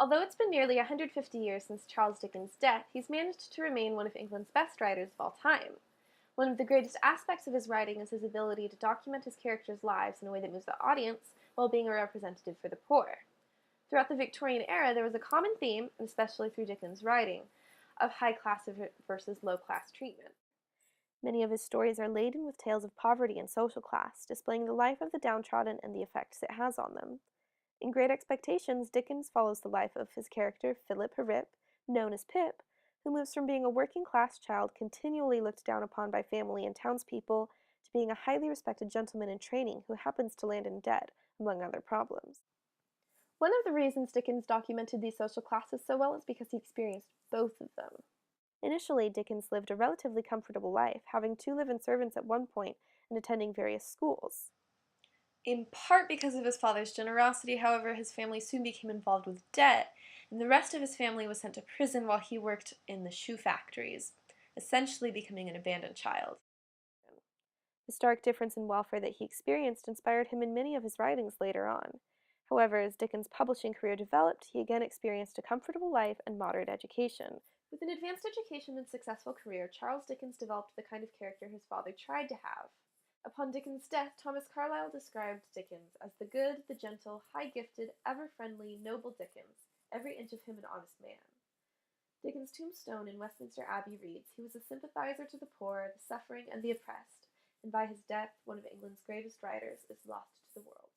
Although it's been nearly 150 years since Charles Dickens' death, he's managed to remain one of England's best writers of all time. One of the greatest aspects of his writing is his ability to document his characters' lives in a way that moves the audience while being a representative for the poor. Throughout the Victorian era, there was a common theme, and especially through Dickens' writing, of high class versus low class treatment. Many of his stories are laden with tales of poverty and social class, displaying the life of the downtrodden and the effects it has on them. In Great Expectations, Dickens follows the life of his character Philip Herrip, known as Pip, who moves from being a working-class child continually looked down upon by family and townspeople to being a highly respected gentleman in training who happens to land in debt, among other problems. One of the reasons Dickens documented these social classes so well is because he experienced both of them. Initially, Dickens lived a relatively comfortable life, having 2 live-in servants at one point and attending various schools. In part because of his father's generosity, however, his family soon became involved with debt, and the rest of his family was sent to prison while he worked in the shoe factories, essentially becoming an abandoned child. The stark difference in welfare that he experienced inspired him in many of his writings later on. However, as Dickens' publishing career developed, he again experienced a comfortable life and moderate education. With an advanced education and successful career, Charles Dickens developed the kind of character his father tried to have. Upon Dickens' death, Thomas Carlyle described Dickens as the good, the gentle, high-gifted, ever-friendly, noble Dickens, every inch of him an honest man. Dickens' tombstone in Westminster Abbey reads, "He was a sympathizer to the poor, the suffering, and the oppressed, and by his death one of England's greatest writers is lost to the world."